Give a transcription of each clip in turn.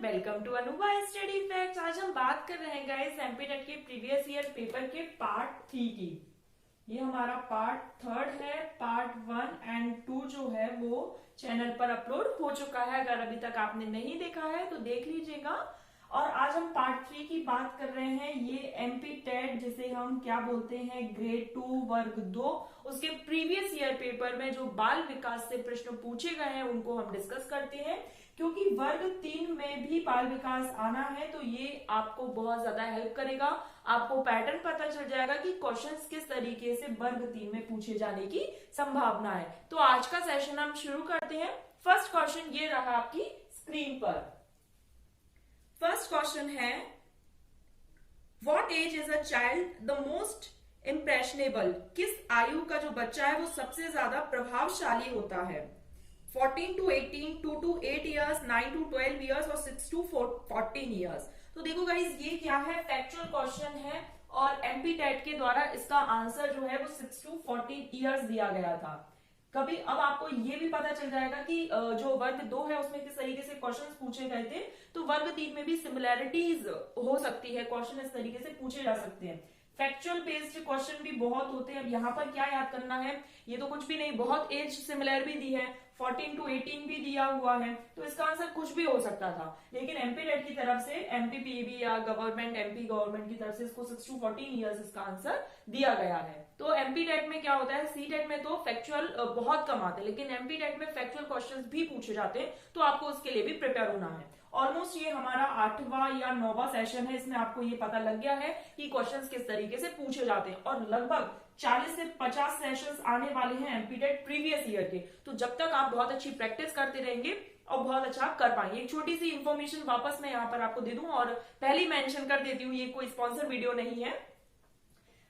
Welcome to Anubha study facts. आज हम बात कर रहे हैं गाइस एमपीटेट के प्रीवियस ईयर पेपर के पार्ट 3 की। ये हमारा पार्ट 3 है। पार्ट 1 एंड 2 जो है वो चैनल पर अपलोड हो चुका है। अगर अभी तक आपने नहीं देखा है तो देख लीजिएगा। और आज हम पार्ट 3 की बात कर रहे हैं। ये एमपीटेट जिसे हम क्या बोलते हैं ग्रेड 2 वर्ग 2 उसके प्रीवियस ईयर पेपर में जो बाल विकास से प्रश्न पूछे गए हैं उनको हम डिस्कस करते हैं। क्योंकि वर्ग 3 में भी बाल विकास आना है तो ये आपको बहुत ज्यादा हेल्प करेगा। आपको पैटर्न पता चल जाएगा कि क्वेश्चंस किस तरीके से वर्ग 3 में पूछे जाने की संभावना है। तो आज का सेशन हम शुरू करते हैं। फर्स्ट क्वेश्चन ये रहा आपकी स्क्रीन पर। फर्स्ट क्वेश्चन है, what age is a child the most impressionable? किस आयु का जो बच्चा है वो सबसे ज्यादा प्रभावशाली होता है? 14 to 18, 2 to 8 years, 9 to 12 years और 6 to 14 years। तो देखो गाइस ये क्या है, फैक्चुअल क्वेश्चन है और एमपीटेट के द्वारा इसका आंसर जो है वो 6 to 14 years दिया गया था। कभी अब आपको ये भी पता चल जाएगा कि जो वर्ग 2 है उसमें किस तरीके से क्वेश्चंस पूछे गए थे। तो वर्ग 3 में भी सिमिलैरिटीज हो सकती है, क्वेश्चन इस तरीके से पूछे जा सकते हैं। फैक्चुअल बेस्ड क्वेश्चन भी बहुत होते हैं। अब यहाँ पर क्या याद करना है, ये तो कुछ भी नहीं, बहुत एज सिमिलर भी दी है, 14 to 18 भी दिया हुआ है, तो इसका आंसर कुछ भी हो सकता था। लेकिन एमपीटेट की तरफ से, एमपीपीएबी या गवर्नमेंट एमपी गवर्नमेंट की तरफ से इसको 6 to 14 ईयर्स इसका आंसर दिया गया है। तो एमपीटेट में क्या होता है, सीटेट में तो फैक्चुअल बहुत कम आते हैं, लेकिन एमपीटेट में फैक्चुअल क्वेश्चंस भी पूछे जाते हैं, तो आपको उसके लिए भी प्रिपेयर होना है। ऑलमोस्ट ये हमारा 8वां या 9वां सेशन है। इसमें आपको ये पता लग गया है कि क्वेश्चंस किस तरीके से पूछे जाते हैं और लगभग 40 से 50 सेशंस आने वाले हैं एमपीटेट प्रीवियस ईयर के। तो जब तक आप बहुत अच्छी प्रैक्टिस करते रहेंगे और बहुत अच्छा कर पाएंगे। एक छोटी सी इंफॉर्मेशन वापस मैं यहाँ पर आपको दे दूं और पहले ही मेंशन कर देती हूँ, ये कोई स्पॉन्सर वीडियो नहीं है।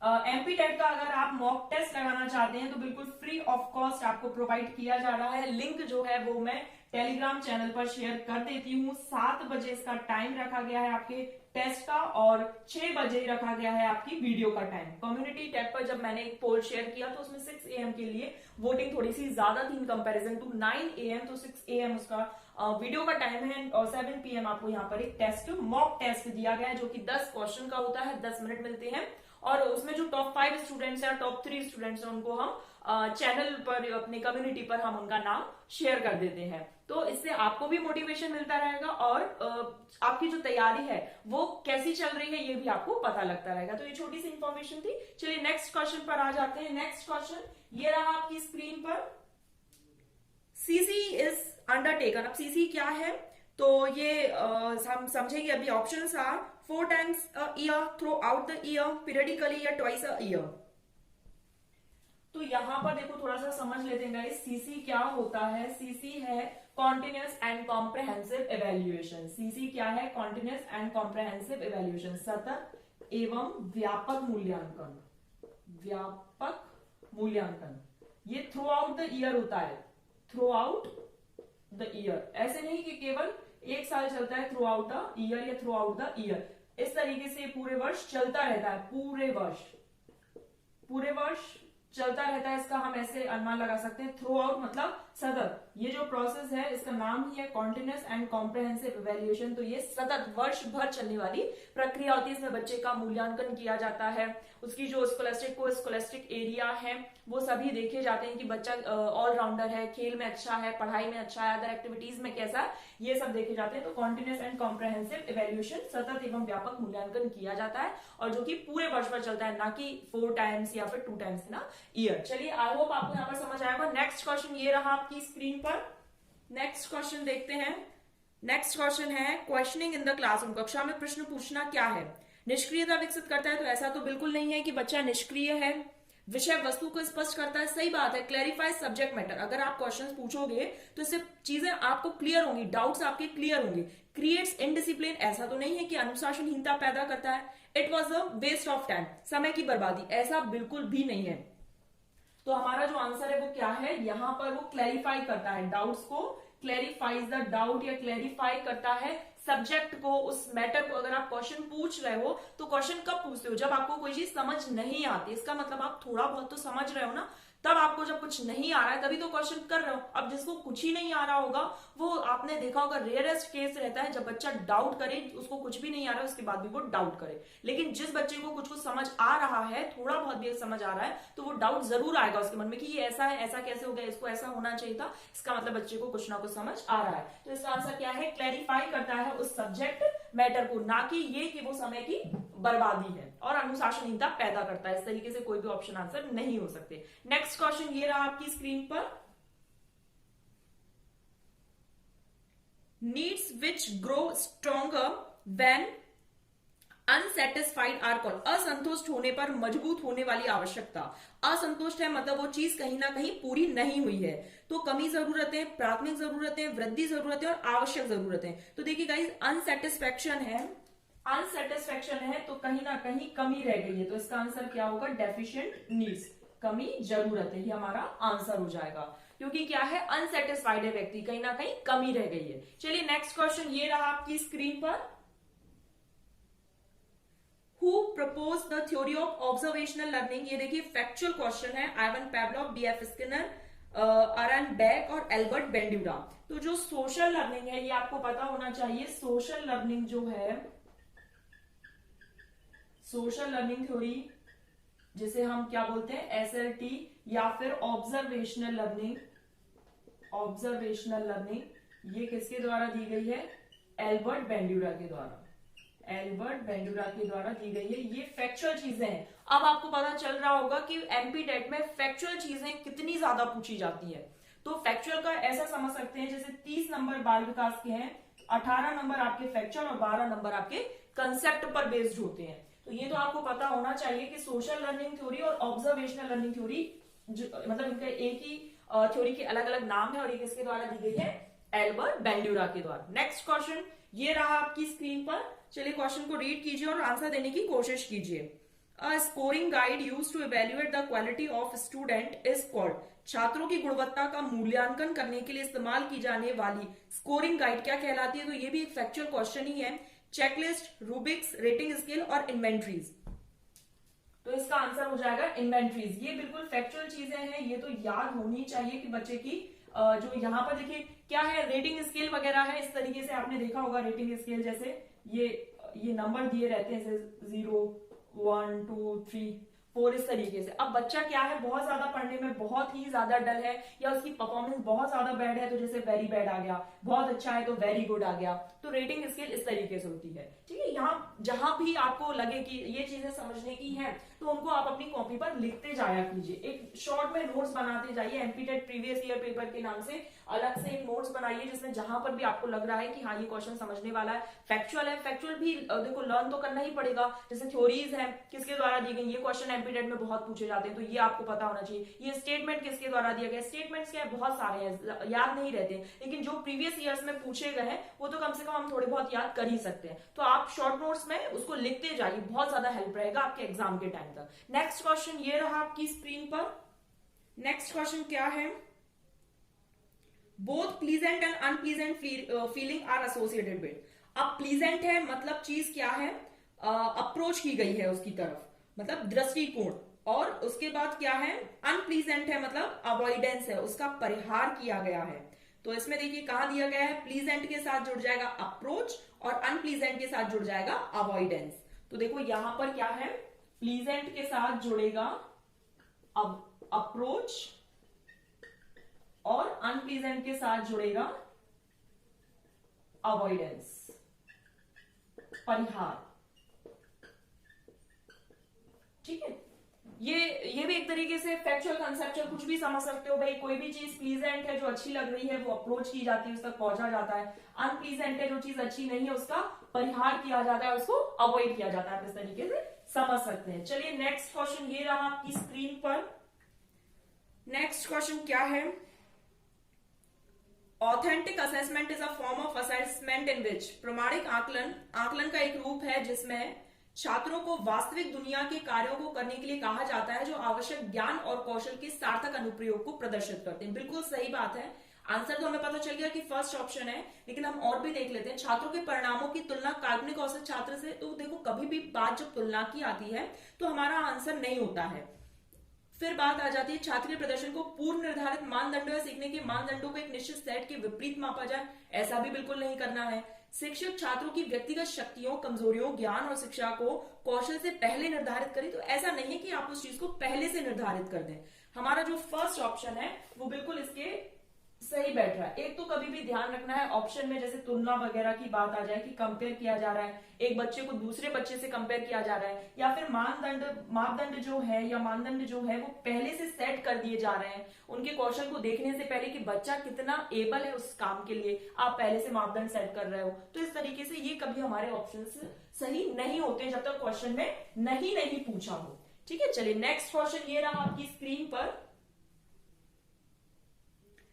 एमपीटेट का अगर आप मॉक टेस्ट लगाना चाहते हैं तो बिल्कुल फ्री ऑफ कॉस्ट आपको प्रोवाइड किया जा रहा है। लिंक जो है वो मैं टेलीग्राम चैनल पर शेयर कर देती हूँ। 7 बजे इसका टाइम रखा गया है आपके टेस्ट का और 6 बजे रखा गया है आपकी वीडियो का टाइम। कम्युनिटी टैब पर जब मैंने एक पोल शेयर किया तो उसमें 6 AM के लिए वोटिंग थोड़ी सी ज्यादा थी इन कंपैरिजन टू 9 AM, तो 6 AM उसका वीडियो का टाइम है और 7 PM आपको यहाँ पर एक टेस्ट, मॉक टेस्ट दिया गया है जो कि 10 क्वेश्चन का होता है, 10 मिनट मिलते हैं। और उसमें जो टॉप 5 स्टूडेंट्स हैं, टॉप 3 स्टूडेंट्स हैं, उनको हम चैनल पर, अपने कम्युनिटी पर हम उनका नाम शेयर कर देते हैं। तो इससे आपको भी मोटिवेशन मिलता रहेगा और आपकी जो तैयारी है वो कैसी चल रही है ये भी आपको पता लगता रहेगा। तो ये छोटी सी इंफॉर्मेशन थी। चलिए नेक्स्ट क्वेश्चन पर आ जाते हैं। नेक्स्ट क्वेश्चन ये रहा आपकी स्क्रीन पर। CC is undertaken. अब सीसी क्या है तो ये हम समझेंगे अभी। Options are 4 times a year, throughout the year, periodically या twice a year। तो यहां पर देखो थोड़ा सा समझ लेते हैं गाइस, सीसी क्या होता है। सीसी है continuous and comprehensive evaluation. CC क्या है, कॉन्टिन्यूस एंड कॉम्प्रहेंसिव इवेल्युएशन, सतत एवं व्यापक मूल्यांकन। व्यापक मूल्यांकन ये थ्रू आउट द ईयर होता है, थ्रू आउट द ईयर। ऐसे नहीं कि केवल एक साल चलता है, थ्रू आउट द ईयर या थ्रू आउट द ईयर, इस तरीके से पूरे वर्ष चलता रहता है। पूरे वर्ष चलता रहता है, इसका हम ऐसे अनुमान लगा सकते हैं। थ्रू आउट मतलब सतत। ये जो प्रोसेस है इसका नाम ही है कॉन्टिन्यूस एंड कॉम्प्रहेंसिव इवेल्युएशन। तो ये सतत वर्ष भर चलने वाली प्रक्रिया होती है। इसमें बच्चे का मूल्यांकन किया जाता है, उसकी जो स्कोलेस्टिक एरिया है वो सभी देखे जाते हैं कि बच्चा ऑलराउंडर है, खेल में अच्छा है, पढ़ाई में अच्छा है, अदर एक्टिविटीज में कैसा है, ये सब देखे जाते हैं। तो कॉन्टिन्यूस एंड कॉम्प्रहेंसिव इवेल्युएशन, सतत एवं व्यापक मूल्यांकन किया जाता है और जो कि पूरे वर्ष भर चलता है, ना कि 4 times या फिर 2 times ना ईयर। चलिए आई होप आपको यहाँ पर समझ आएगा। नेक्स्ट क्वेश्चन ये रहा आपकी स्क्रीन पर। नेक्स्ट क्वेश्चन देखते हैं। नेक्स्ट क्वेश्चन है, क्वेश्चनिंग इन द क्लासरूम। कक्षा में प्रश्न पूछना क्या है? निष्क्रियता विकसित करता है। तो ऐसा तो बिल्कुल नहीं है कि बच्चा निष्क्रिय है। विषय वस्तु को स्पष्ट करता है, सही बात है। Clarify subject matter. अगर आप क्वेश्चंस पूछोगे तो इससे चीजें आपको क्लियर होंगी, डाउट्स आपके क्लियर होंगे। Creates indiscipline. ऐसा तो नहीं है कि अनुशासनहीनता पैदा करता है। It was a waste of time. समय की बर्बादी। ऐसा बिल्कुल भी नहीं है। तो हमारा जो आंसर है वो क्या है, यहां पर वो क्लैरिफाई करता है डाउट्स को, क्लैरिफाइज द डाउट या क्लैरिफाई करता है सब्जेक्ट को, उस मैटर को। अगर आप क्वेश्चन पूछ रहे हो तो क्वेश्चन कब पूछते हो, जब आपको कोई चीज समझ नहीं आती। इसका मतलब आप थोड़ा बहुत तो समझ रहे हो ना, तब आपको जब कुछ नहीं आ रहा है तभी तो क्वेश्चन कर रहे हो। अब जिसको कुछ ही नहीं आ रहा होगा वो आपने देखा होगा रेयरेस्ट केस रहता है जब बच्चा डाउट करे, उसको कुछ भी नहीं आ रहा है उसके बाद भी वो डाउट करे। लेकिन जिस बच्चे को कुछ समझ आ रहा है, थोड़ा बहुत भी समझ आ रहा है, तो वो डाउट जरूर आएगा उसके मन में कि ये ऐसा है, ऐसा कैसे हो गया, इसको ऐसा होना चाहिए था, इसका मतलब बच्चे को कुछ ना कुछ समझ आ रहा है। तो इसका आंसर क्या है, क्लैरिफाई करता है उस सब्जेक्ट मैटर को, ना कि ये कि वो समय की बर्बादी है और अनुशासनहीनता पैदा करता है। इस तरीके से कोई भी ऑप्शन आंसर नहीं हो सकते। नेक्स्ट क्वेश्चन ये रहा आपकी स्क्रीन पर, needs which grow stronger when unsatisfied are called, असंतुष्ट होने पर मजबूत होने वाली आवश्यकता। असंतुष्ट है मतलब वो चीज कहीं ना कहीं पूरी नहीं हुई है, तो कमी जरूरतें, प्राथमिक जरूरतें, वृद्धि जरूरतें और आवश्यक जरूरतें। तो देखिए गाइस, अनसेटिस्फैक्शन है तो कहीं ना कहीं कमी रह गई है, तो इसका आंसर क्या होगा, डेफिशिएंट नीड्स, कमी जरूरत है, ये हमारा आंसर हो जाएगा। क्योंकि क्या है, अनसेटिस्फाइड है व्यक्ति, कहीं ना कहीं कमी रह गई है। चलिए नेक्स्ट क्वेश्चन ये रहा आपकी स्क्रीन पर, Who proposed the theory of observational learning? ये देखिए फैक्चुअल क्वेश्चन है, Ivan Pavlov, BF Skinner, Aaron Beck और एल्बर्ट बेंड्यूरा। तो जो सोशल लर्निंग है ये आपको पता होना चाहिए। सोशल लर्निंग जो है, सोशल लर्निंग थ्योरी जिसे हम क्या बोलते हैं, एसएलटी या फिर ऑब्जर्वेशनल लर्निंग, ऑब्जर्वेशनल लर्निंग, ये किसके द्वारा दी गई है, एल्बर्ट बेंड्यूरा के द्वारा, एल्बर्ट बेंड्यूरा के द्वारा दी गई है। ये फैक्चुअल चीजें हैं। अब आपको पता चल रहा होगा कि एमपी टेट में फैक्चुअल चीजें कितनी ज्यादा पूछी जाती है। तो फैक्चुअल का ऐसा समझ सकते हैं जैसे 30 नंबर बाल विकास के हैं, 18 नंबर आपके फैक्चुअल और 12 नंबर आपके कंसेप्ट पर बेस्ड होते हैं। तो ये तो आपको पता होना चाहिए कि सोशल लर्निंग थ्योरी और ऑब्जर्वेशनल लर्निंग थ्योरी मतलब इनका एक ही थ्योरी के अलग अलग नाम है और ये किसके द्वारा दी गई है, एल्बर्ट बेंड्यूरा के द्वारा। नेक्स्ट क्वेश्चन ये रहा आपकी स्क्रीन पर। चलिए क्वेश्चन को रीड कीजिए और आंसर देने की कोशिश कीजिए। A scoring guide used to evaluate the quality of student is called, छात्रों की गुणवत्ता का मूल्यांकन करने के लिए इस्तेमाल की जाने वाली स्कोरिंग गाइड क्या कहलाती है? तो ये भी एक फैक्चुअल क्वेश्चन ही है। चेकलिस्ट, रूबिक्स, रेटिंग स्केल और इन्वेंट्रीज। तो इसका आंसर हो जाएगा इन्वेंट्रीज। ये बिल्कुल फैक्चुअल चीजें हैं, ये तो याद होनी चाहिए कि बच्चे की जो यहाँ पर देखिए क्या है, रेटिंग स्केल वगैरह है, इस तरीके से आपने देखा होगा रेटिंग स्केल, जैसे ये नंबर दिए रहते हैं, जैसे 0, 1, 2, 3, 4, इस तरीके से। अब बच्चा क्या है, बहुत ज्यादा पढ़ने में बहुत ही ज्यादा डल है या उसकी परफॉर्मेंस बहुत ज्यादा बैड है तो जैसे वेरी बैड आ गया, बहुत अच्छा है तो वेरी गुड आ गया। तो रेटिंग स्केल इस तरीके से होती है। ठीक है, यहाँ जहां भी आपको लगे कि ये चीजें समझने की हैं तो उनको आप अपनी कॉपी पर लिखते जाया कीजिए, एक शॉर्ट में नोट्स बनाते जाइए। एमपीटेट प्रीवियस ईयर पेपर के नाम से अलग से एक नोट्स बनाइए जिसमें जहां पर भी आपको लग रहा है कि हाँ ये क्वेश्चन समझने वाला है, फैक्चुअल है, फैक्चुअल भी देखो लर्न तो करना ही पड़ेगा। जैसे थ्योरीज है किसके द्वारा दी गई, ये क्वेश्चन एमपीटेट में बहुत पूछे जाते हैं तो ये आपको पता होना चाहिए। ये स्टेटमेंट किसके द्वारा दिया गया, स्टेटमेंट्स क्या है, बहुत सारे हैं, याद नहीं रहते, लेकिन जो प्रीवियस ईयर्स में पूछे गए हैं वो तो कम से कम हम थोड़े बहुत याद कर ही सकते हैं। तो आप शॉर्ट नोट्स में उसको लिखते जाइए, बहुत ज्यादा हेल्प रहेगा आपके एग्जाम के टाइम तक। नेक्स्ट क्वेश्चन ये रहा आपकी स्क्रीन पर। नेक्स्ट क्वेश्चन क्या है, both pleasant and unpleasant feeling are associated with. अब प्लीजेंट है मतलब चीज क्या है, अप्रोच की गई है उसकी तरफ, मतलब दृष्टिकोण, और उसके बाद क्या है, अनप्लीजेंट है मतलब अवॉइडेंस है, उसका परिहार किया गया है। तो इसमें देखिए कहां दिया गया है, प्लीजेंट के साथ जुड़ जाएगा अप्रोच और अनप्लीजेंट के साथ जुड़ जाएगा अवॉइडेंस। तो देखो यहां पर क्या है, प्लीजेंट के साथ जुड़ेगा अप्रोच और अनप्लीजेंट के साथ जुड़ेगा अवॉइडेंस, परिहार। ठीक है, ये भी एक तरीके से फैक्चुअल कंसेप्चुअल कुछ भी समझ सकते हो भाई। कोई भी चीज प्लीजेंट है जो अच्छी लग रही है वो अप्रोच की जाती है, उस तक पहुंचा जाता है। अनप्लीजेंट है जो चीज अच्छी नहीं है उसका परिहार किया जाता है, उसको अवॉइड किया जाता है। इस तरीके से समझ सकते हैं। चलिए नेक्स्ट क्वेश्चन ये रहा आपकी स्क्रीन पर। नेक्स्ट क्वेश्चन क्या है, authentic assessment is a form of assessment in which, प्रमाणिक आकलन का एक रूप है जिसमें छात्रों को वास्तविक दुनिया के कार्यों को करने के लिए कहा जाता है जो आवश्यक ज्ञान और कौशल के सार्थक अनुप्रयोग को प्रदर्शित करते हैं। बिल्कुल सही बात है, आंसर तो हमें पता चल गया कि फर्स्ट ऑप्शन है, लेकिन हम और भी देख लेते हैं। छात्रों के परिणामों की तुलना काल्पनिक औसत छात्र से, तो देखो कभी भी बात जब तुलना की आती है तो हमारा आंसर नहीं होता है फिर बात आ जाती है छात्र के प्रदर्शन को पूर्व निर्धारित मानदंडों या सीखने के मानदंडों को एक निश्चित सेट के विपरीत मापा जाए, ऐसा भी बिल्कुल नहीं करना है। शिक्षक छात्रों की व्यक्तिगत शक्तियों, कमजोरियों, ज्ञान और शिक्षा को कौशल से पहले निर्धारित करें, तो ऐसा नहीं है कि आप उस चीज को पहले से निर्धारित कर दें। हमारा जो फर्स्ट ऑप्शन है वो बिल्कुल इसके सही बैठ रहा है। एक तो कभी भी ध्यान रखना है ऑप्शन में जैसे तुलना वगैरह की बात आ जाए कि कंपेयर किया जा रहा है, एक बच्चे को दूसरे बच्चे से कंपेयर किया जा रहा है, या फिर मापदंड जो है या मानदंड जो है वो पहले से सेट कर दिए जा रहे हैं उनके कौशल को देखने से पहले कि बच्चा कितना एबल है उस काम के लिए, आप पहले से मापदंड सेट कर रहे हो। तो इस तरीके से ये कभी हमारे ऑप्शन सही नहीं होते जब तक क्वेश्चन में नहीं पूछा हो। ठीक है, चलिए नेक्स्ट क्वेश्चन ये रहा आपकी स्क्रीन पर।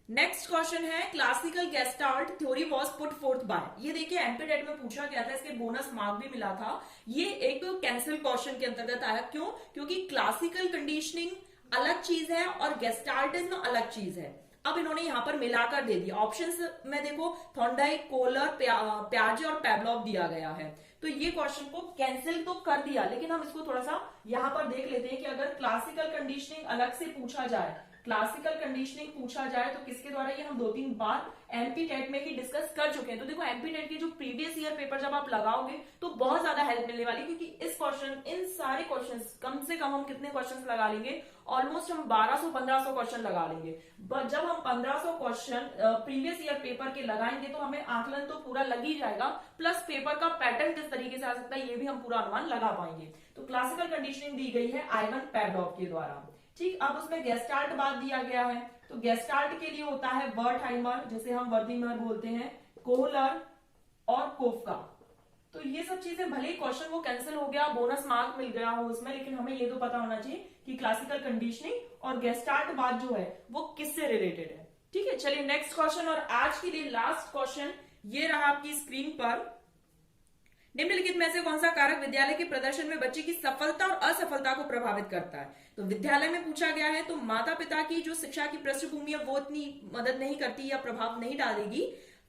नेक्स्ट क्वेश्चन है classical gestalt theory was put forth by. ये देखिए एमपीटेट में पूछा गया था, इसके बोनस मार्क भी मिला था। ये एक कैंसिल क्वेश्चन के अंतर्गत आया। क्यों? क्योंकि क्लासिकल कंडीशनिंग अलग चीज है और गेस्टाल्टिज्म अलग चीज है। अब इन्होंने यहां पर मिलाकर दे दिया। ऑप्शंस में देखो थॉर्नडाइक, कोलर, प्याजे और पैवलोव दिया गया है। तो ये क्वेश्चन को कैंसिल तो कर दिया, लेकिन हम इसको थोड़ा सा यहां पर देख लेते हैं कि अगर क्लासिकल कंडीशनिंग अलग से पूछा जाए, क्लासिकल कंडीशनिंग पूछा जाए तो किसके द्वारा, ये हम 2-3 बार एमपीटेट में ही डिस्कस कर चुके हैं। तो देखो एमपीटेट के जो प्रीवियस ईयर पेपर जब आप लगाओगे तो बहुत ज्यादा हेल्प मिलने वाली, क्योंकि इस क्वेश्चन, इन सारे क्वेश्चंस कम से कम हम कितने क्वेश्चंस लगा लेंगे, ऑलमोस्ट हम 1200-1500 क्वेश्चन लगा लेंगे। जब हम 1500 क्वेश्चन प्रीवियस ईयर पेपर के लगाएंगे तो हमें आकलन तो पूरा लग ही जाएगा, प्लस पेपर का पैटर्न किस तरीके से आ सकता है ये भी हम पूरा अनुमान लगा पाएंगे। तो क्लासिकल कंडीशनिंग दी गई है आइवन पैवलोव के द्वारा। ठीक, अब उसमें गेस्टाल्ट बात दिया गया है, तो गेस्टाल्ट के लिए होता है वर्टहाइमर, जैसे हम वर्दीमर बोलते हैं, कोहलर और कोफका। तो ये सब चीजें भले ही क्वेश्चन वो कैंसिल हो गया, बोनस मार्क मिल गया हो उसमें, लेकिन हमें ये तो पता होना चाहिए कि क्लासिकल कंडीशनिंग और गेस्टाल्ट बात जो है वो किससे रिलेटेड है। ठीक है, चलिए नेक्स्ट क्वेश्चन और आज के लिए लास्ट क्वेश्चन ये रहा आपकी स्क्रीन पर। निम्नलिखित में से कौन सा कारक विद्यालय के प्रदर्शन में बच्चे की सफलता और असफलता को प्रभावित करता है? तो विद्यालय में पूछा गया है, तो माता पिता की जो शिक्षा की पृष्ठभूमि है वो इतनी मदद नहीं करती या प्रभाव नहीं डालेगी।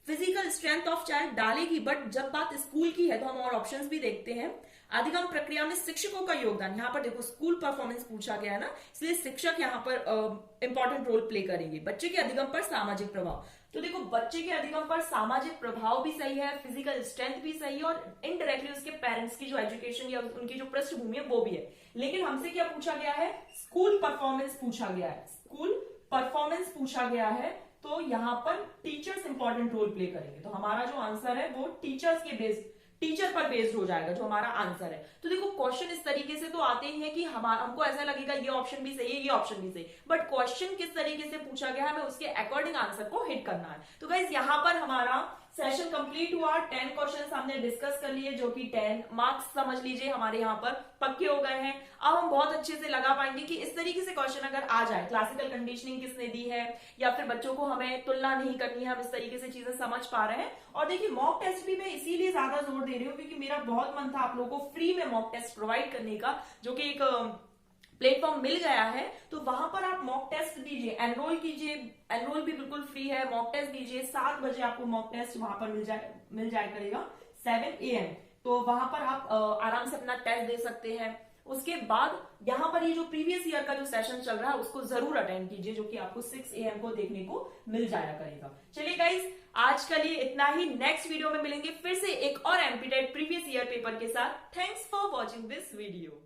फिजिकल स्ट्रेंथ ऑफ चाइल्ड डालेगी, बट जब बात स्कूल की है तो हम और ऑप्शंस भी देखते हैं। अधिगम प्रक्रिया में शिक्षकों का योगदान, यहाँ पर देखो स्कूल परफॉर्मेंस पूछा गया है ना, इसलिए शिक्षक यहाँ पर इंपॉर्टेंट रोल प्ले करेंगे। बच्चे के अधिगम पर सामाजिक प्रभाव, तो देखो बच्चे के अधिगम पर सामाजिक प्रभाव भी सही है, फिजिकल स्ट्रेंथ भी सही है, और इनडायरेक्टली उसके पेरेंट्स की जो एजुकेशन या उनकी जो पृष्ठभूमि है वो भी है। लेकिन हमसे क्या पूछा गया है? स्कूल परफॉर्मेंस पूछा गया है, स्कूल परफॉर्मेंस पूछा गया है, तो यहाँ पर टीचर्स इंपॉर्टेंट रोल प्ले करेंगे। तो हमारा जो आंसर है वो टीचर्स के बेस्ड, टीचर पर बेस्ड हो जाएगा जो हमारा आंसर है। तो देखो क्वेश्चन इस तरीके से तो आते ही है कि हमको ऐसा लगेगा ये ऑप्शन भी सही है, ये ऑप्शन भी सही, बट क्वेश्चन किस तरीके से पूछा गया है हमें उसके अकॉर्डिंग आंसर को हिट करना है। तो गाइस यहाँ पर हमारा सेशन कंप्लीट हुआ। 10 क्वेश्चन हमने डिस्कस कर लिए, जो कि 10 मार्क्स समझ लीजिए हमारे यहाँ पर पक्के हो गए हैं। अब हम बहुत अच्छे से लगा पाएंगे कि इस तरीके से क्वेश्चन अगर आ जाए, क्लासिकल कंडीशनिंग किसने दी है, या फिर बच्चों को हमें तुलना नहीं करनी है, हम इस तरीके से चीजें समझ पा रहे हैं। और देखिए मॉक टेस्ट भी मैं इसीलिए ज्यादा जोर दे रही हूँ क्योंकि मेरा बहुत मन था आप लोगों को फ्री में मॉक टेस्ट प्रोवाइड करने का, जो कि एक प्लेटफॉर्म मिल गया है। तो वहां पर आप मॉक टेस्ट दीजिए, एनरोल कीजिए, एनरोल भी बिल्कुल फ्री है, मॉक टेस्ट दीजिए। 7 बजे आपको मॉक टेस्ट वहां पर मिल जाया करेगा 7 AM। तो वहां पर आप आराम से अपना टेस्ट दे सकते हैं। उसके बाद यहाँ पर ये जो प्रीवियस ईयर का जो सेशन चल रहा है उसको जरूर अटेंड कीजिए, जो कि आपको 6 AM को देखने को मिल जाया करेगा। चलिए गाइस, आज के लिए इतना ही। नेक्स्ट वीडियो में मिलेंगे फिर से एक और एमपीटेट प्रीवियस ईयर पेपर के साथ। Thanks for watching this video.